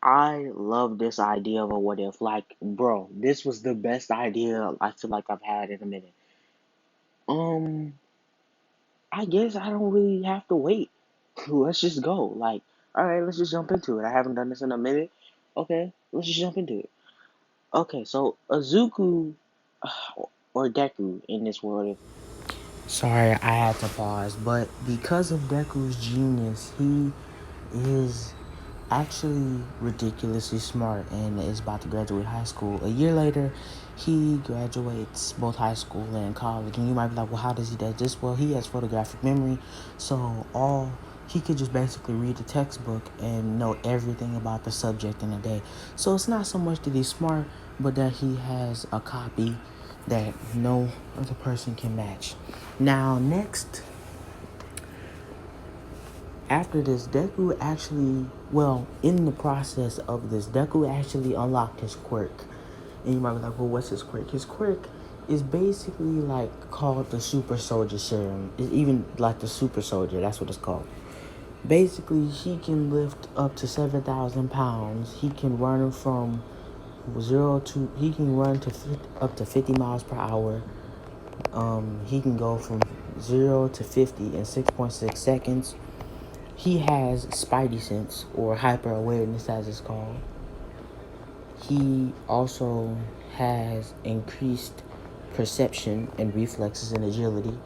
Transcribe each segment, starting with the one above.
I love this idea of a what if. Like, bro, this was the best idea I feel like I've had in a minute. Um, I guess I don't really have to wait. Let's just go. Like, all right, let's just jump into it. I haven't done this in a minute. Okay, let's just jump into it. Okay, so Azuku or Deku in this world. Sorry, I had to pause, but because of Deku's genius, he is actually ridiculously smart and is about to graduate high school. A year later, he graduates both high school and college. And you might be like, well, how does he do this? Well, he has photographic memory, so all he could just basically read the textbook and know everything about the subject in a day. So it's not so much that he's smart, but that he has a copy that no other person can match. Now, next, after this, Deku actually, well, in the process of this, Deku actually unlocked his quirk. And you might be like, well, what's his quirk? His quirk is basically like called the Super Soldier Serum. It's even like the Super Soldier, that's what it's called. Basically, he can lift up to 7,000 pounds. He can run from he can run to up to 50 miles per hour. He can go from 0 to 50 in 6.6 seconds. He has spidey sense, or hyper awareness as it's called. He also has increased perception and reflexes and agility.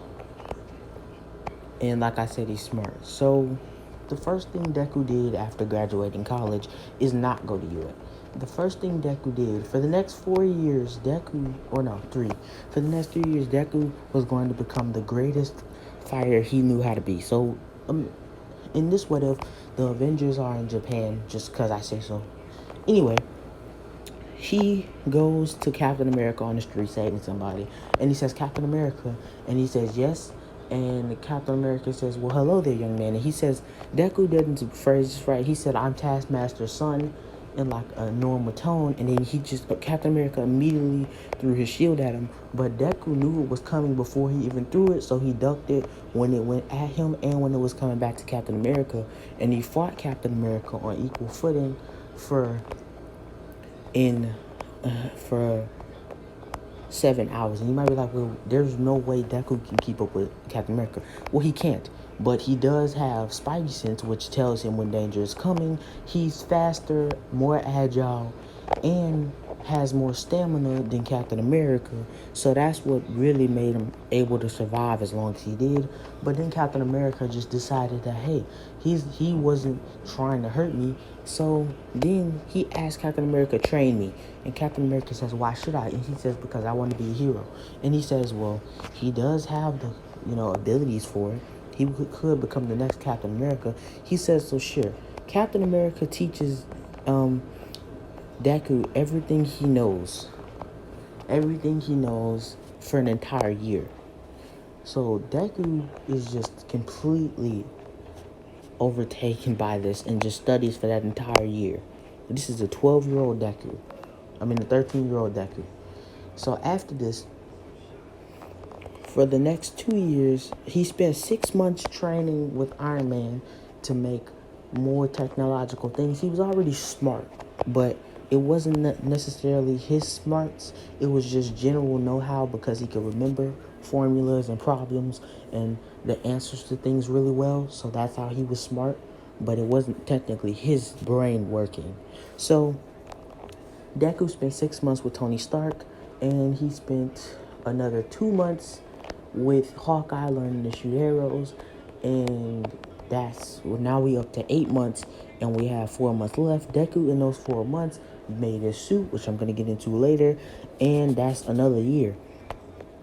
And like I said, he's smart. So the first thing Deku did after graduating college is not go to UN. The first thing Deku did for the next 4 years, for the next 3 years, Deku was going to become the greatest fighter he knew how to be. So, in this what if the Avengers are in Japan, just because I say so. Anyway, he goes to Captain America on the street saving somebody, and he says, Captain America, and he says, yes. And Captain America says, well, hello there, young man. And he says, Deku didn't phrase this right. He said, I'm Taskmaster's son, in like a normal tone. And then Captain America immediately threw his shield at him. But Deku knew it was coming before he even threw it, so he ducked it when it went at him and when it was coming back to Captain America. And he fought Captain America on equal footing for in for 7 hours. And you might be like, well, there's no way Deku can keep up with Captain America. Well, he can't, but he does have spidey sense, which tells him when danger is coming. He's faster, more agile, and has more stamina than Captain America. So that's what really made him able to survive as long as he did. But then Captain America just decided that, hey, he wasn't trying to hurt me. So then he asked Captain America, train me. And Captain America says, why should I? And he says, because I want to be a hero. And he says, well, he does have the abilities for it. He could become the next Captain America. He says, so sure. Captain America teaches Deku everything he knows for an entire year. So Deku is just completely overtaken by this and just studies for that entire year. This is a 12-year-old Deku. I mean, a 13-year-old Deku. So after this, for the next 2 years, he spent 6 months training with Iron Man to make more technological things. He was already smart, but it wasn't necessarily his smarts. It was just general know-how because he could remember formulas and problems and the answers to things really well. So that's how he was smart, but it wasn't technically his brain working. So Deku spent 6 months with Tony Stark, and he spent another 2 months with Hawkeye learning to shoot arrows, and now we up to 8 months, and we have 4 months left. Deku in those 4 months made his suit, which I'm gonna get into later, and that's another year.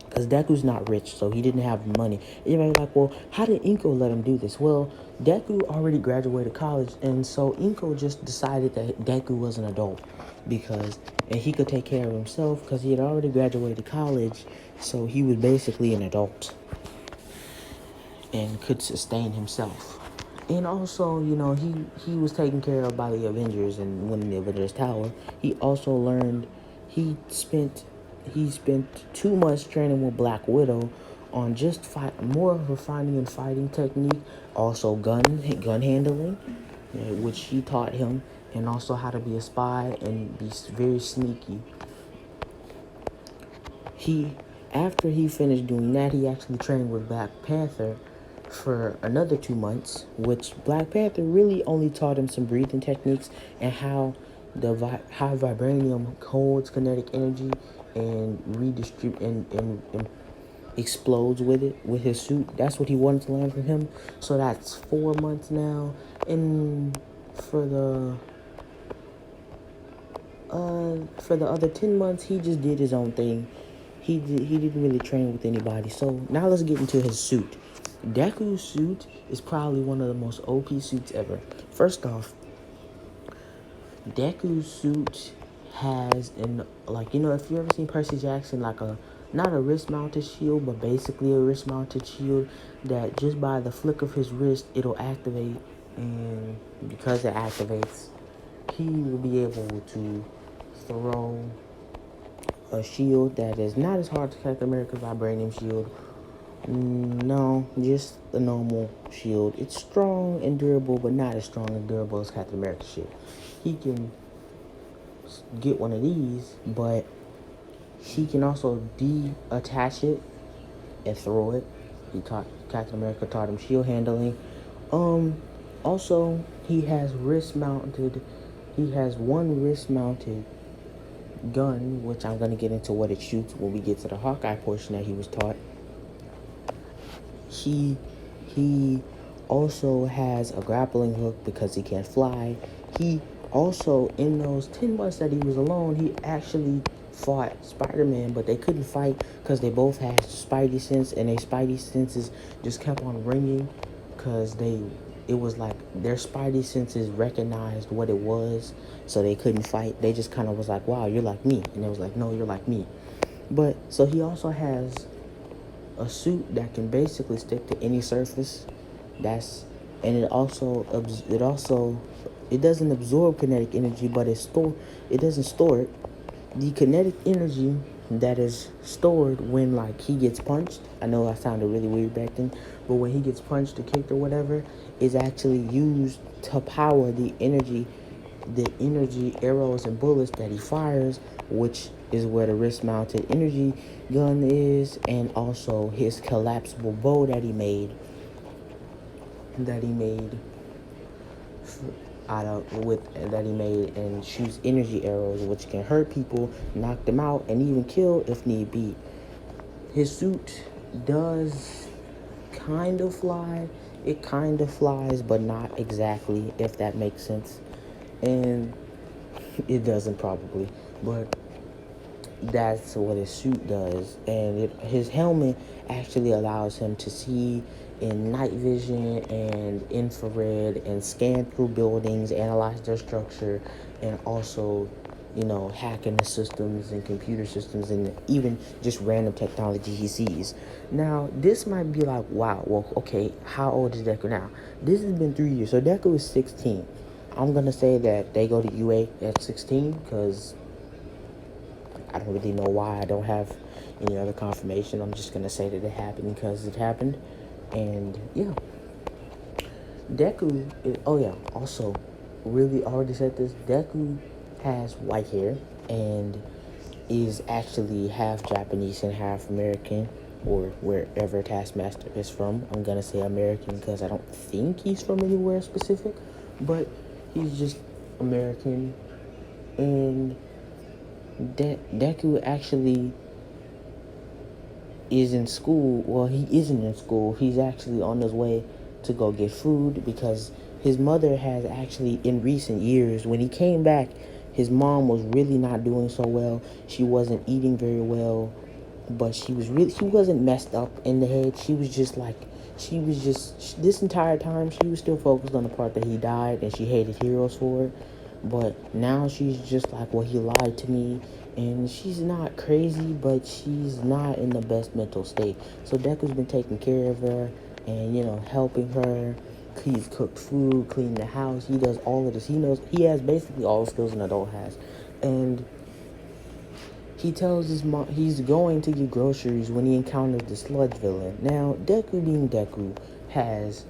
Because Deku's not rich, so he didn't have money. Everybody's like, well, how did Inko let him do this? Well, Deku already graduated college, and so Inko just decided that Deku was an adult and he could take care of himself because he had already graduated college, so he was basically an adult and could sustain himself. And also, he was taken care of by the Avengers and winning the Avengers Tower. He also learned, he spent 2 months training with Black Widow on just more refining and fighting technique. Also gun handling, which she taught him. and also how to be a spy and be very sneaky. He, after he finished doing that, he actually trained with Black Panther for another 2 months, which Black Panther really only taught him some breathing techniques and how vibranium holds kinetic energy and redistribute and explodes with it with his suit. That's what he wanted to learn from him. So that's 4 months now, and for the for the other 10 months, he just did his own thing. He didn't really train with anybody. So now let's get into his suit. Deku's suit is probably one of the most OP suits ever. First off, Deku's suit has if you ever seen Percy Jackson, like a not a wrist mounted shield, but basically a wrist mounted shield that just by the flick of his wrist it'll activate, and because it activates, he will be able to throw a shield that is not as hard to Captain America's vibranium shield. No, just a normal shield. It's strong and durable, but not as strong and durable as Captain America's shield. He can get one of these, but he can also detach it and throw it. Captain America taught him shield handling. Also, he has one wrist mounted gun, which I'm gonna get into what it shoots when we get to the Hawkeye portion that he was taught. He also has a grappling hook because he can't fly. He also, in those 10 months that he was alone, he actually fought Spider-Man, but they couldn't fight because they both had Spidey sense, and their Spidey senses just kept on ringing because it was like their Spidey senses recognized what it was, so they couldn't fight. They just kind of was like, wow, you're like me. And it was like, no, you're like me. But, so he also has a suit that can basically stick to any surface. And it doesn't absorb kinetic energy, but it doesn't store it. The kinetic energy that is stored when he gets punched, I know I sounded really weird back then, but when he gets punched or kicked or whatever, is actually used to power the energy arrows and bullets that he fires, which is where the wrist mounted energy gun is, and also his collapsible bow that he made and shoots energy arrows, which can hurt people, knock them out, and even kill if need be. His suit does kind of fly. It kind of flies, but not exactly, if that makes sense. And it doesn't probably, but that's what his suit does. And his helmet actually allows him to see in night vision and infrared and scan through buildings, analyze their structure, and also, hack into systems and computer systems and even just random technology he sees. Now, this might be like, wow, well, okay, how old is Deku now? This has been 3 years, so Deku is 16. I'm going to say that they go to UA at 16 because I don't really know why. I don't have any other confirmation. I'm just going to say that it happened because it happened. And, yeah. Deku also, really already said this, Deku has white hair and is actually half Japanese and half American, or wherever Taskmaster is from. I'm going to say American because I don't think he's from anywhere specific, but he's just American. And Deku actually is in school. Well, he isn't in school. He's actually on his way to go get food because his mother has actually, in recent years, when he came back, his mom was really not doing so well. She wasn't eating very well, but she wasn't messed up in the head. This entire time, she was still focused on the part that he died, and she hated heroes for it. But now she's just like, well, he lied to me. And she's not crazy, but she's not in the best mental state. So Deku's been taking care of her and, helping her. He's cooked food, cleaned the house. He does all of this. He has basically all the skills an adult has. And he tells his mom he's going to get groceries when he encounters the sludge villain. Now, Deku being Deku has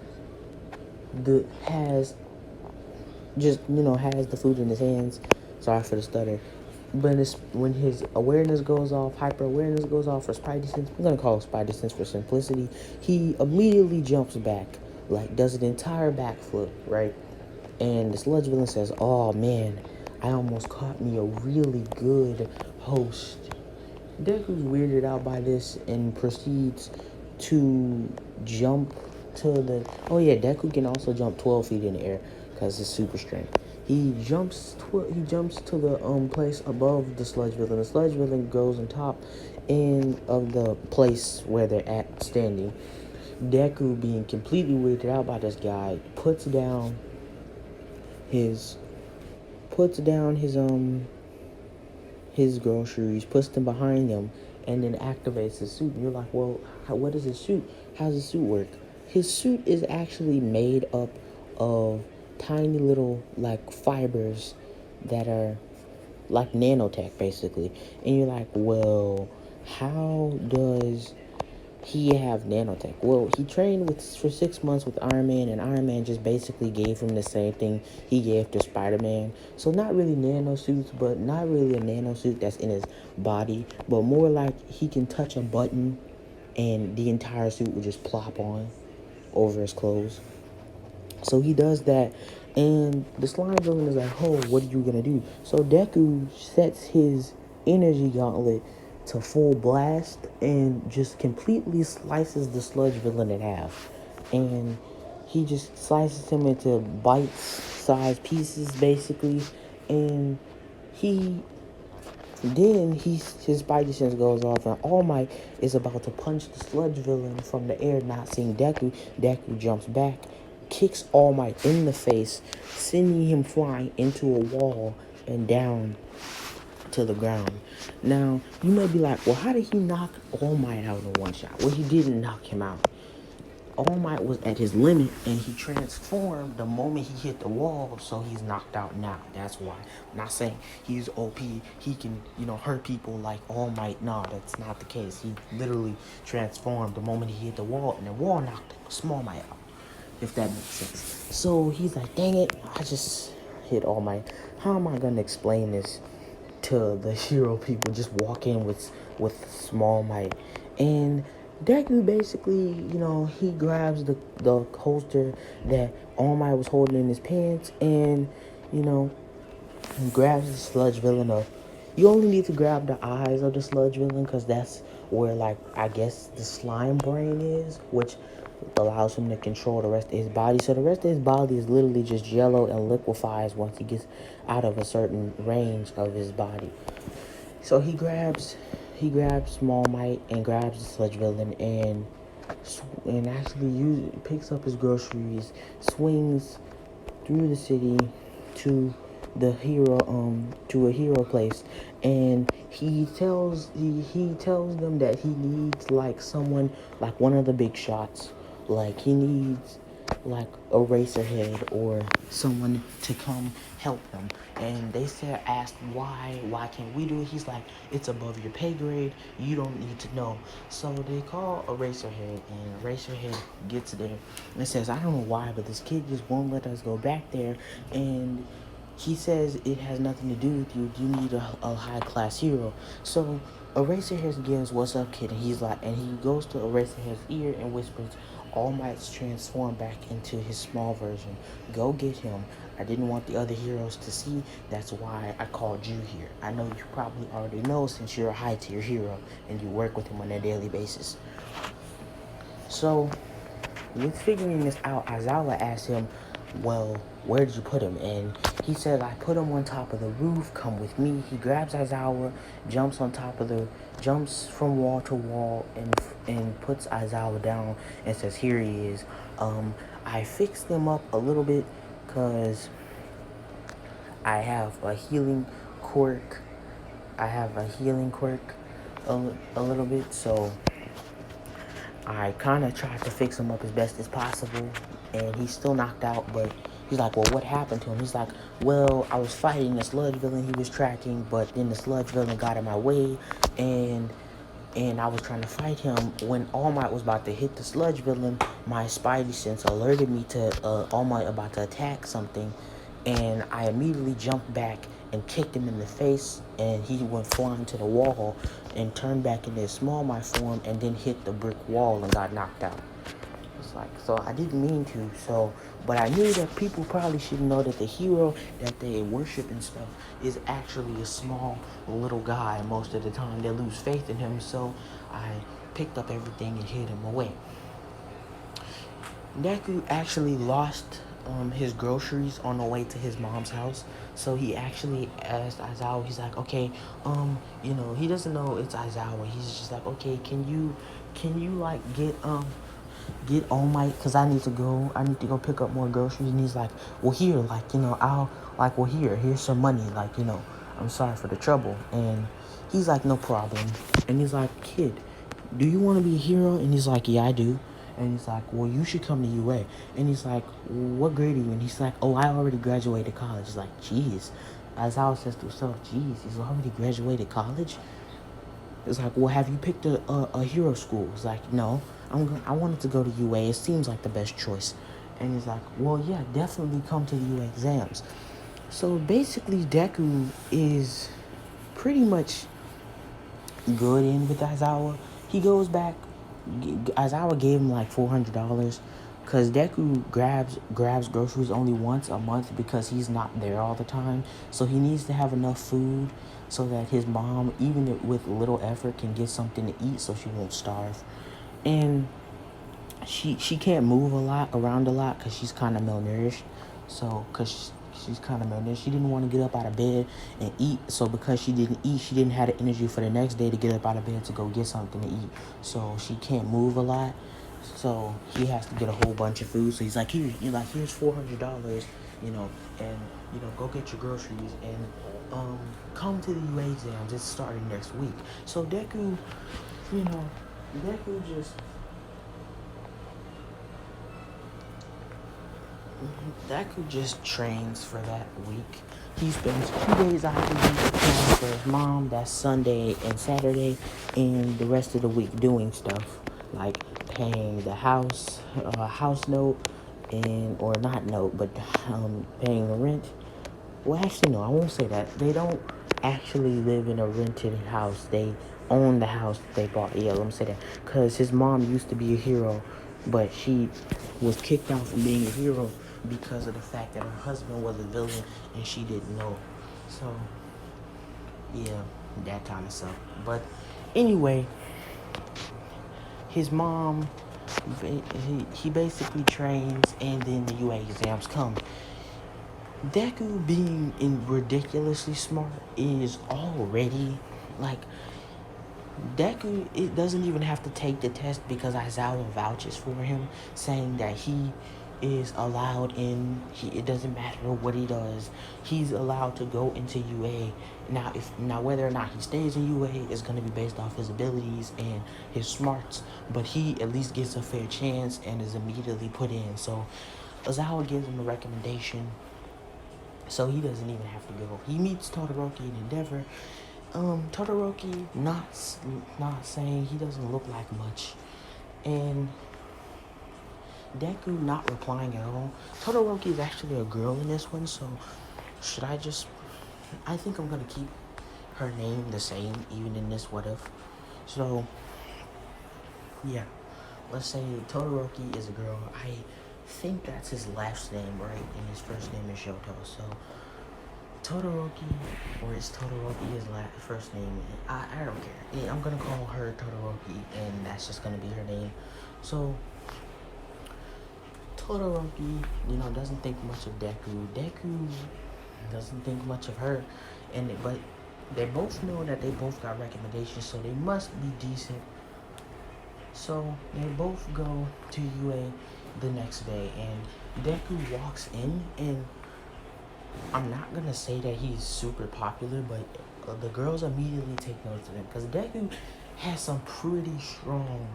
just, has the food in his hands. Sorry for the stutter. But when his awareness goes off, hyper awareness goes off for Spidey sense, I'm gonna call it Spidey sense for simplicity. He immediately jumps back, like does an entire backflip, right? And the sludge villain says, "Oh man, I almost caught me a really good host." Deku's weirded out by this and proceeds to jump to the. Oh yeah, Deku can also jump 12 feet in the air because his super strength. He jumps to the place above the sludge villain. The sludge villain goes on top of the place where they're at standing. Deku, being completely weirded out by this guy, his puts down his groceries, puts them behind him, and then activates his suit. And you're like, well, what is his suit? How does his suit work? His suit is actually made up of tiny little like fibers that are like nanotech basically. And you're like, well, how does he have nanotech? Well, he trained for 6 months with Iron Man, and Iron Man just basically gave him the same thing he gave to Spider-Man. So not really nanosuits, but not really a nanosuit that's in his body, but more like he can touch a button and the entire suit would just plop on over his clothes. So he does that, and the slime villain is like, oh, what are you gonna do? So Deku sets his energy gauntlet to full blast and just completely slices the sludge villain in half. And he just slices him into bite-sized pieces, basically. And he his Spidey sense goes off, and All Might is about to punch the sludge villain from the air, not seeing Deku. Deku jumps back, kicks All Might in the face, sending him flying into a wall and down to the ground. Now, you may be like, well, how did he knock All Might out in one shot? Well, he didn't knock him out. All Might was at his limit, and he transformed the moment he hit the wall, so he's knocked out now. That's why. I'm not saying he's OP, he can, hurt people like All Might. No, that's not the case. He literally transformed the moment he hit the wall, and the wall knocked Small Might out, if that makes sense. So he's like, dang it, I just hit All Might. How am I going to explain this to the hero people? Just walk in with Small Might. And Deku basically, he grabs the holster that All Might was holding in his pants, and, he grabs the sludge villain up. You only need to grab the eyes of the sludge villain, because that's where, like, I guess the slime brain is, which allows him to control the rest of his body. So the rest of his body is literally just yellow and liquefies once he gets out of a certain range of his body. So he grabs Small Might and grabs the sludge villain and actually picks up his groceries, swings through the city to a hero place, and he tells them that he needs like someone, like one of the big shots, like he needs like a Eraserhead or someone to come help them. And they asked why can't we do it? He's like, it's above your pay grade, you don't need to know. So they call Eraserhead, and Eraserhead gets there and says, I don't know why, but this kid just won't let us go back there, and he says it has nothing to do with you. You need a high class hero. So Eraserhead gives, what's up, kid? And he's like, and he goes to Eraserhead's ear and whispers, All Might's transformed back into his small version. Go get him. I didn't want the other heroes to see. That's why I called you here. I know you probably already know since you're a high tier hero and you work with him on a daily basis. So, with figuring this out, Aizawa asked him, well, where did you put him? And he said, I put him on top of the roof. Come with me. He grabs Aizawa, jumps from wall to wall, and puts Aizawa down and says, here he is. I fixed him up a little bit because I have a healing quirk. A little bit, so I kind of tried to fix him up as best as possible, and he's still knocked out, but he's like, well, what happened to him? He's like, well, I was fighting the sludge villain he was tracking, but then the sludge villain got in my way, and I was trying to fight him. When All Might was about to hit the sludge villain, my Spidey sense alerted me to All Might about to attack something, and I immediately jumped back and kicked him in the face, and he went flying to the wall and turned back into his Small Mind form and then hit the brick wall and got knocked out. It's like, so I didn't mean to, but I knew that people probably should know that the hero that they worship and stuff is actually a small little guy most of the time. They lose faith in him, so I picked up everything and hid him away. Deku actually lost his groceries on the way to his mom's house. So he actually asked Aizawa, he's like, okay, he doesn't know it's Aizawa. He's just like, okay, can you like get All Might, because I need to go pick up more groceries. And he's like, well, here, like, here's some money, like, I'm sorry for the trouble. And he's like, no problem. And he's like, kid, do you want to be a hero? And he's like, yeah, I do. And he's like, well, you should come to UA. And he's like, what grade are you in? He's like, oh, I already graduated college. He's like, jeez. Aizawa says to himself, jeez, he's already graduated college? It's like, well, have you picked a hero school? It's like, no, I wanted to go to UA. It seems like the best choice. And he's like, well, yeah, definitely come to the UA exams. So basically, Deku is pretty much good in with Aizawa. He goes back. Aizawa gave him like $400 because Deku grabs groceries only once a month because he's not there all the time. So he needs to have enough food so that his mom, even with little effort, can get something to eat so she won't starve. And she can't move around a lot because she's kind of malnourished. So she's kind of malnourished, she didn't want to get up out of bed and eat. So because she didn't eat, she didn't have the energy for the next day to get up out of bed to go get something to eat. So she can't move a lot. So he has to get a whole bunch of food. So he's like, here's $400, and go get your groceries and come to the UA exams. It's starting next week. So Deku just trains for that week. He spends 2 days out of the week caring for his mom. That's Sunday and Saturday, and the rest of the week doing stuff like paying the house note, or not note, but paying the rent. Well, actually, no, I won't say that. They don't actually live in a rented house. They own the house that they bought. Yeah, let me say that. Because his mom used to be a hero, but she was kicked out from being a hero because of the fact that her husband was a villain and she didn't know. So, yeah, that kind of sucked. But anyway, his mom, he basically trains, and then the UA exams come. Deku being ridiculously smart is already, like, Deku, it doesn't even have to take the test because Aizawa vouches for him, saying that he is allowed in. It doesn't matter what he does. He's allowed to go into UA. Now whether or not he stays in UA is going to be based off his abilities and his smarts, but he at least gets a fair chance and is immediately put in. So Aizawa gives him a recommendation, so he doesn't even have to go. He meets Todoroki in Endeavor. Todoroki not saying, he doesn't look like much, and Deku not replying at all. Todoroki is actually a girl in this one, so I think I'm gonna keep her name the same even in this what if. So yeah, let's say Todoroki is a girl. I think that's his last name, right? And his first name is Shoto. So Todoroki, or is Todoroki his first name? I don't care. Yeah, I'm gonna call her Todoroki, and that's just gonna be her name. So Todoroki, doesn't think much of Deku. Deku doesn't think much of her, but they both know that they both got recommendations, so they must be decent. So they both go to UA the next day, and Deku walks in, and I'm not gonna say that he's super popular, but the girls immediately take notice of him because Deku has some pretty strong,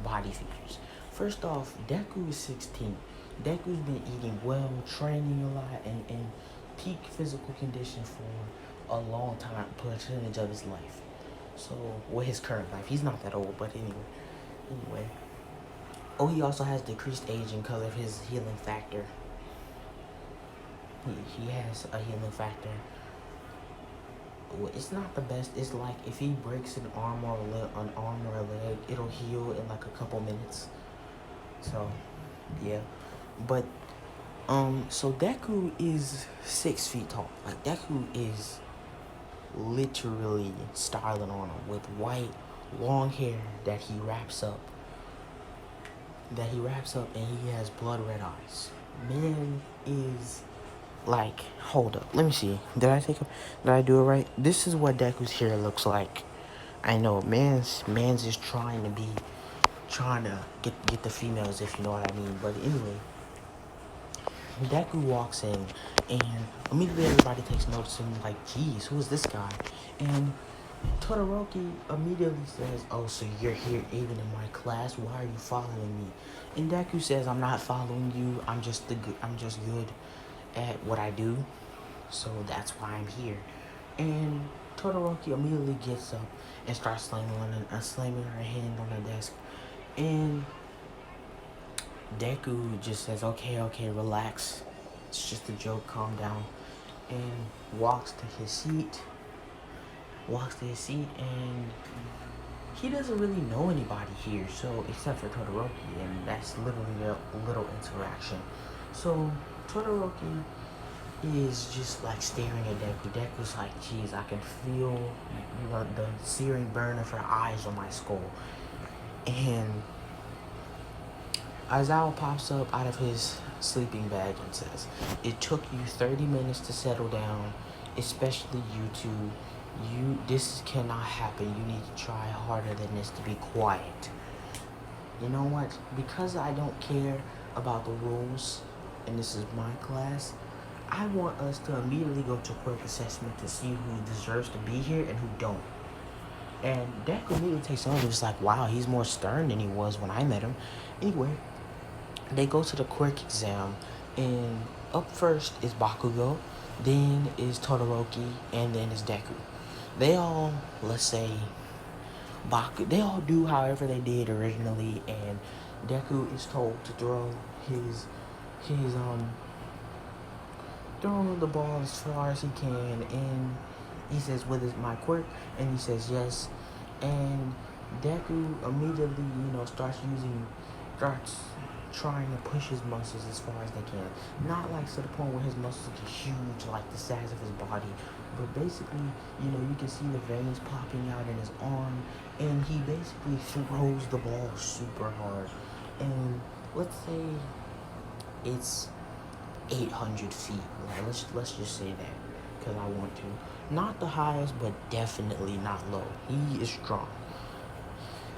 body features. First off, Deku is 16. Deku's been eating well, training a lot, and in peak physical condition for a long time, percentage of his life. So, his current life. He's not that old, but anyway. Oh, he also has decreased aging because of his healing factor. He has a healing factor. Well, it's not the best. It's like if he breaks an arm or a leg, it'll heal in like a couple minutes. So, yeah. But so Deku is 6 feet tall. Like Deku is literally styling on him with white, long hair that he wraps up. And he has blood red eyes. Man is like, hold up, let me see. Did I do it right? This is what Deku's hair looks like. I know, man's is trying to get the females, if you know what I mean. But anyway, Deku walks in, and immediately everybody takes notice and like, geez, who is this guy? And Todoroki immediately says, oh, so you're here even in my class? Why are you following me? And Deku says, I'm not following you. I'm just good at what I do. So that's why I'm here. And Todoroki immediately gets up and starts slamming her hand on the desk. And Deku just says, okay, relax. It's just a joke, calm down. And walks to his seat, and he doesn't really know anybody here, so except for Todoroki, and that's literally a little interaction. So Todoroki is just like staring at Deku. Deku's like, geez, I can feel the searing burn of her eyes on my skull. And Aizawa pops up out of his sleeping bag and says, it took you 30 minutes to settle down, especially you two. This cannot happen. You need to try harder than this to be quiet. You know what? Because I don't care about the rules, and this is my class, I want us to immediately go to quirk assessment to see who deserves to be here and who don't. And Deku immediately takes over. It's like, wow, he's more stern than he was when I met him. Anyway, they go to the quirk exam, and up first is Bakugo, then is Todoroki, and then is Deku. They all, let's say, they all do however they did originally, and Deku is told to throw his throw the ball as far as he can, and he says, with my quirk, and he says yes, and Deku immediately, starts trying to push his muscles as far as they can. Not like to the point where his muscles get huge, like the size of his body, but basically, you can see the veins popping out in his arm, and he basically throws the ball super hard. And let's say it's 800 feet. Like, let's just say that, because I want to. Not the highest, but definitely not low. He is strong.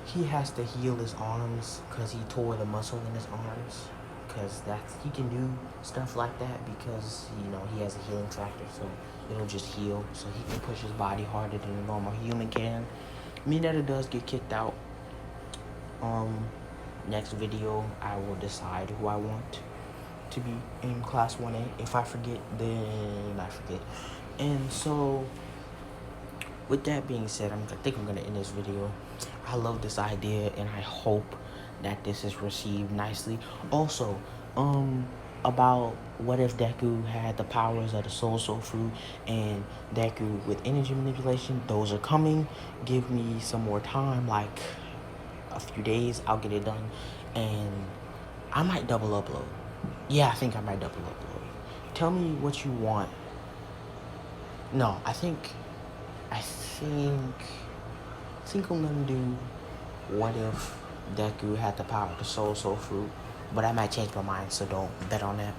He has to heal his arms because he tore the muscle in his arms. Because he can do stuff like that because he has a healing factor, so it'll just heal. So he can push his body harder than a normal human can. Mineta does get kicked out. Next video I will decide who I want to be in class 1A. If I forget, then I forget. And so, with that being said, I think I'm going to end this video. I love this idea, and I hope that this is received nicely. Also, about what if Deku had the powers of the Soul Fruit, and Deku with energy manipulation, those are coming. Give me some more time, like a few days, I'll get it done, and I might double upload. Yeah, I think I might double upload. Tell me what you want. No, I think I'm gonna do what if Deku had the power of the Soul Fruit, but I might change my mind, so don't bet on that.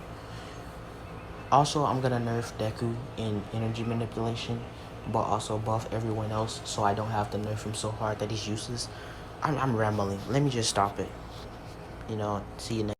Also, I'm gonna nerf Deku in energy manipulation, but also buff everyone else, so I don't have to nerf him so hard that he's useless. I'm rambling. Let me just stop it. See you next.